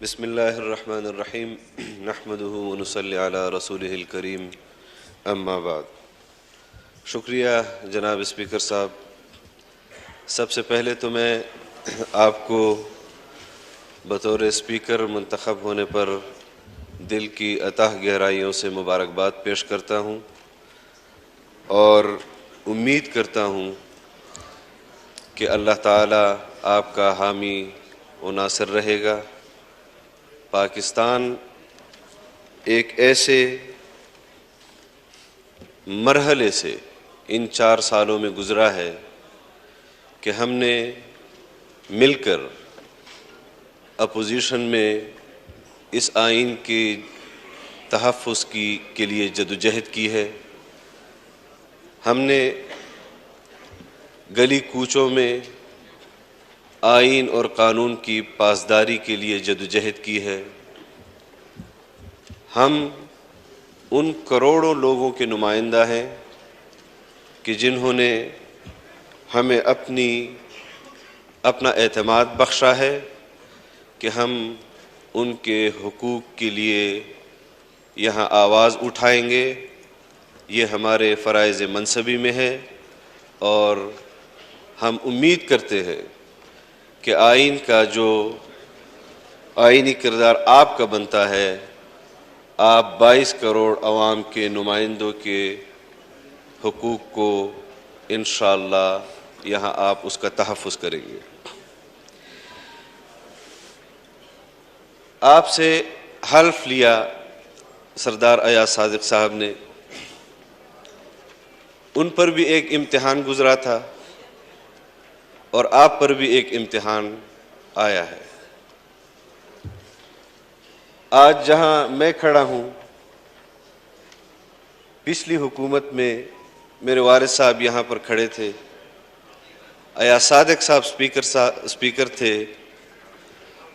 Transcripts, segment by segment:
بسم اللہ الرحمن الرحیم نحمدہ ونصلی علی رسولہ الکریم اما بعد۔ شکریہ جناب اسپیکر صاحب۔ سب سے پہلے تو میں آپ کو بطور اسپیکر منتخب ہونے پر دل کی اتح گہرائیوں سے مبارکباد پیش کرتا ہوں اور امید کرتا ہوں کہ اللہ تعالی آپ کا حامی و ناصر رہے گا۔ پاکستان ایک ایسے مرحلے سے ان 4 سالوں میں گزرا ہے کہ ہم نے مل کر اپوزیشن میں اس آئین کے تحفظ کے لیے جدوجہد کی ہے۔ ہم نے گلی کوچوں میں آئین اور قانون کی پاسداری کے لیے جدوجہد کی ہے۔ ہم ان کروڑوں لوگوں کے نمائندہ ہیں کہ جنہوں نے ہمیں اپنا اعتماد بخشا ہے کہ ہم ان کے حقوق کے لیے یہاں آواز اٹھائیں گے۔ یہ ہمارے فرائض منصبی میں ہے اور ہم امید کرتے ہیں کہ آئین کا جو آئینی کردار آپ کا بنتا ہے، آپ 22 کروڑ عوام کے نمائندوں کے حقوق کو انشاءاللہ یہاں آپ اس کا تحفظ کریں گے۔ آپ سے حلف لیا سردار ایاز صادق صاحب نے، ان پر بھی ایک امتحان گزرا تھا اور آپ پر بھی ایک امتحان آیا ہے۔ آج جہاں میں کھڑا ہوں، پچھلی حکومت میں میرے والد صاحب یہاں پر کھڑے تھے، ایاز صادق صاحب اسپیکر تھے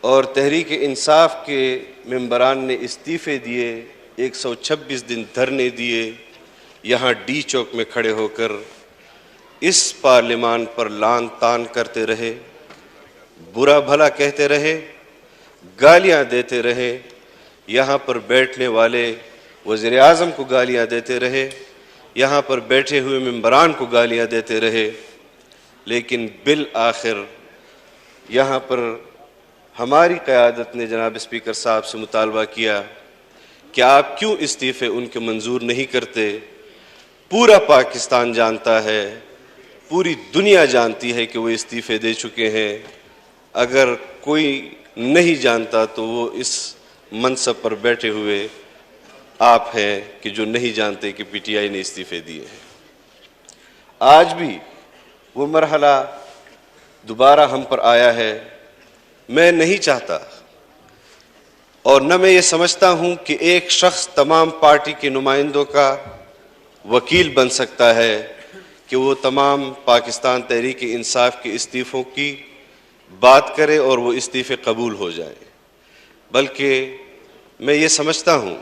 اور تحریک انصاف کے ممبران نے استعفے دیے، 126 دن دھرنے دیے، یہاں ڈی چوک میں کھڑے ہو کر اس پارلیمان پر لعن طعن کرتے رہے، برا بھلا کہتے رہے، گالیاں دیتے رہے، یہاں پر بیٹھنے والے وزیر اعظم کو گالیاں دیتے رہے، یہاں پر بیٹھے ہوئے ممبران کو گالیاں دیتے رہے، لیکن بالآخر یہاں پر ہماری قیادت نے جناب اسپیکر صاحب سے مطالبہ کیا کہ آپ کیوں استعفے ان کے منظور نہیں کرتے۔ پورا پاکستان جانتا ہے، پوری دنیا جانتی ہے کہ وہ استعفے دے چکے ہیں۔ اگر کوئی نہیں جانتا تو وہ اس منصب پر بیٹھے ہوئے آپ ہیں کہ جو نہیں جانتے کہ پی ٹی آئی نے استعفے دیے ہیں۔ آج بھی وہ مرحلہ دوبارہ ہم پر آیا ہے۔ میں نہیں چاہتا اور نہ میں یہ سمجھتا ہوں کہ ایک شخص تمام پارٹی کے نمائندوں کا وکیل بن سکتا ہے کہ وہ تمام پاکستان تحریک انصاف کے استعفوں کی بات کرے اور وہ استعفے قبول ہو جائے، بلکہ میں یہ سمجھتا ہوں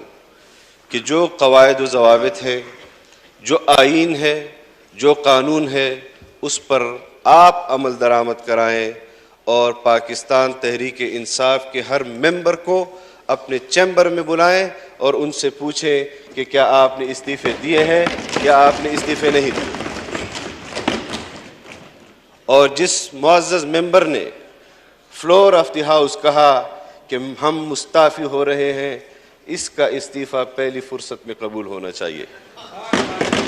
کہ جو قواعد و ضوابط ہیں، جو آئین ہے، جو قانون ہے، اس پر آپ عمل درآمد کرائیں اور پاکستان تحریک انصاف کے ہر ممبر کو اپنے چیمبر میں بلائیں اور ان سے پوچھیں کہ کیا آپ نے استعفے دیے ہیں یا آپ نے استعفے نہیں دیے۔ اور جس معزز ممبر نے فلور آف دی ہاؤس کہا کہ ہم مستعفی ہو رہے ہیں، اس کا استعفیٰ پہلی فرصت میں قبول ہونا چاہیے،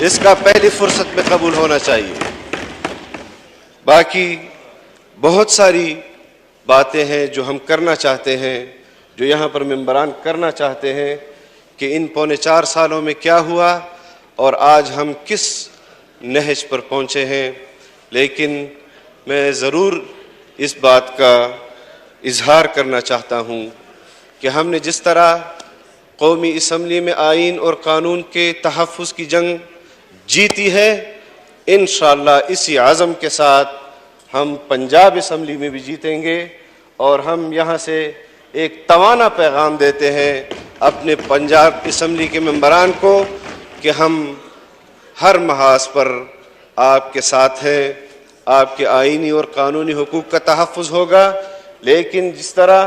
اس کا پہلی فرصت میں قبول ہونا چاہیے۔ باقی بہت ساری باتیں ہیں جو ہم کرنا چاہتے ہیں، جو یہاں پر ممبران کرنا چاہتے ہیں کہ ان 4.25 سالوں میں کیا ہوا اور آج ہم کس نہج پر پہنچے ہیں، لیکن میں ضرور اس بات کا اظہار کرنا چاہتا ہوں کہ ہم نے جس طرح قومی اسمبلی میں آئین اور قانون کے تحفظ کی جنگ جیتی ہے، انشاءاللہ اسی عزم کے ساتھ ہم پنجاب اسمبلی میں بھی جیتیں گے اور ہم یہاں سے ایک توانا پیغام دیتے ہیں اپنے پنجاب اسمبلی کے ممبران کو کہ ہم ہر محاذ پر آپ کے ساتھ ہیں، آپ کے آئینی اور قانونی حقوق کا تحفظ ہوگا، لیکن جس طرح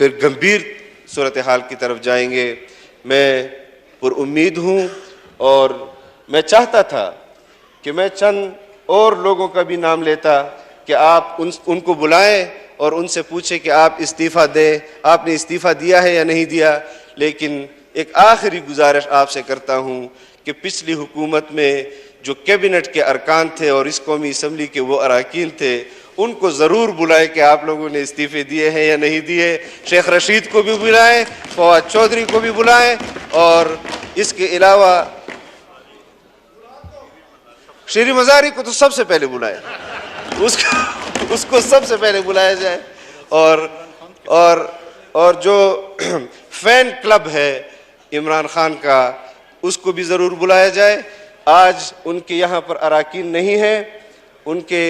پھر گمبھیر صورتحال کی طرف جائیں گے. میں پر امید ہوں اور میں چاہتا تھا کہ میں چند اور لوگوں کا بھی نام لیتا کہ آپ ان کو بلائیں اور ان سے پوچھیں کہ آپ استعفیٰ دیں, آپ نے استعفیٰ دیا ہے یا نہیں دیا. لیکن ایک آخری گزارش آپ سے کرتا ہوں کہ پچھلی حکومت میں جو کیبنٹ کے ارکان تھے اور اس قومی اسمبلی کے وہ اراکین تھے, ان کو ضرور بلائیں کہ آپ لوگوں نے استعفے دیے ہیں یا نہیں دیے. شیخ رشید کو بھی بلائیں, فواد چودھری کو بھی بلائیں, اور اس کے علاوہ شیری مزاری کو تو سب سے پہلے بلائیں, اس کو سب سے پہلے بلایا جائے. اور جو فین کلب ہے عمران خان کا, اس کو بھی ضرور بلایا جائے. آج ان کے یہاں پر اراکین نہیں ہیں, ان کے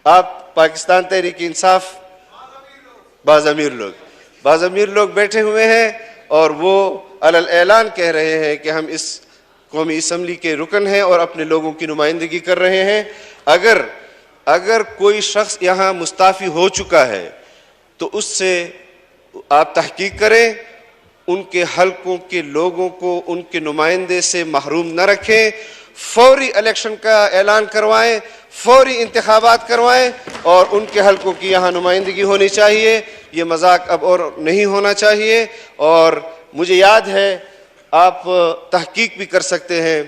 آپ پاکستان تحریک انصاف بعض امیر لوگ بیٹھے ہوئے ہیں, اور وہ علی اعلان کہہ رہے ہیں کہ ہم اس قومی اسمبلی کے رکن ہیں اور اپنے لوگوں کی نمائندگی کر رہے ہیں. اگر کوئی شخص یہاں مستعفی ہو چکا ہے تو اس سے آپ تحقیق کریں, ان کے حلقوں کے لوگوں کو ان کے نمائندے سے محروم نہ رکھیں, فوری الیکشن کا اعلان کروائیں, فوری انتخابات کروائیں, اور ان کے حلقوں کی یہاں نمائندگی ہونی چاہیے. یہ مذاق اب اور نہیں ہونا چاہیے. اور مجھے یاد ہے, آپ تحقیق بھی کر سکتے ہیں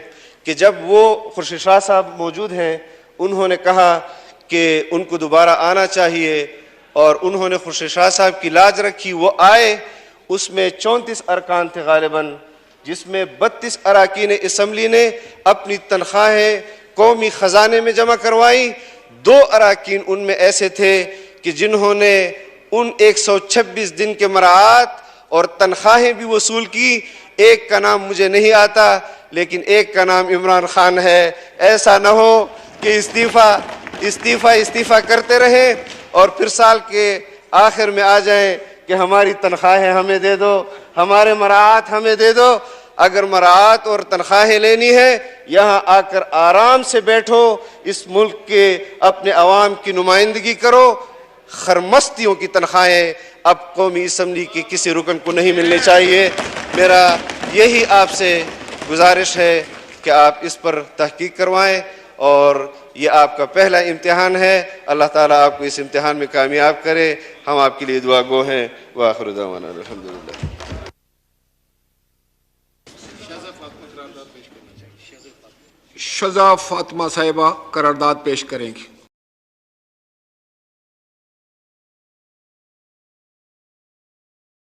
کہ جب وہ خورشید شاہ صاحب موجود ہیں, انہوں نے کہا کہ ان کو دوبارہ آنا چاہیے, اور انہوں نے خورشید شاہ صاحب کی لاج رکھی, وہ آئے. اس میں 34 ارکان تھے غالباً, جس میں 32 اراکین اسمبلی نے اپنی تنخواہیں قومی خزانے میں جمع کروائی. 2 اراکین ان میں ایسے تھے کہ جنہوں نے ان 126 دن کے مراعات اور تنخواہیں بھی وصول کی. ایک کا نام مجھے نہیں آتا, لیکن ایک کا نام عمران خان ہے. ایسا نہ ہو کہ استعفیٰ کرتے رہیں اور پھر سال کے آخر میں آ جائیں کہ ہماری تنخواہیں ہمیں دے دو, ہمارے مراعات ہمیں دے دو. اگر مراعات اور تنخواہیں لینی ہے, یہاں آ کر آرام سے بیٹھو, اس ملک کے اپنے عوام کی نمائندگی کرو. خرمستیوں کی تنخواہیں اب قومی اسمبلی کے کسی رکن کو نہیں ملنے چاہیے. میرا یہی آپ سے گزارش ہے کہ آپ اس پر تحقیق کروائیں, اور یہ آپ کا پہلا امتحان ہے. اللہ تعالیٰ آپ کو اس امتحان میں کامیاب کرے. ہم آپ کے لیے دعا گو ہیں. وآخر دعوانا الحمدللہ. شذا فاطمہ صاحبہ قرارداد پیش کریں گی.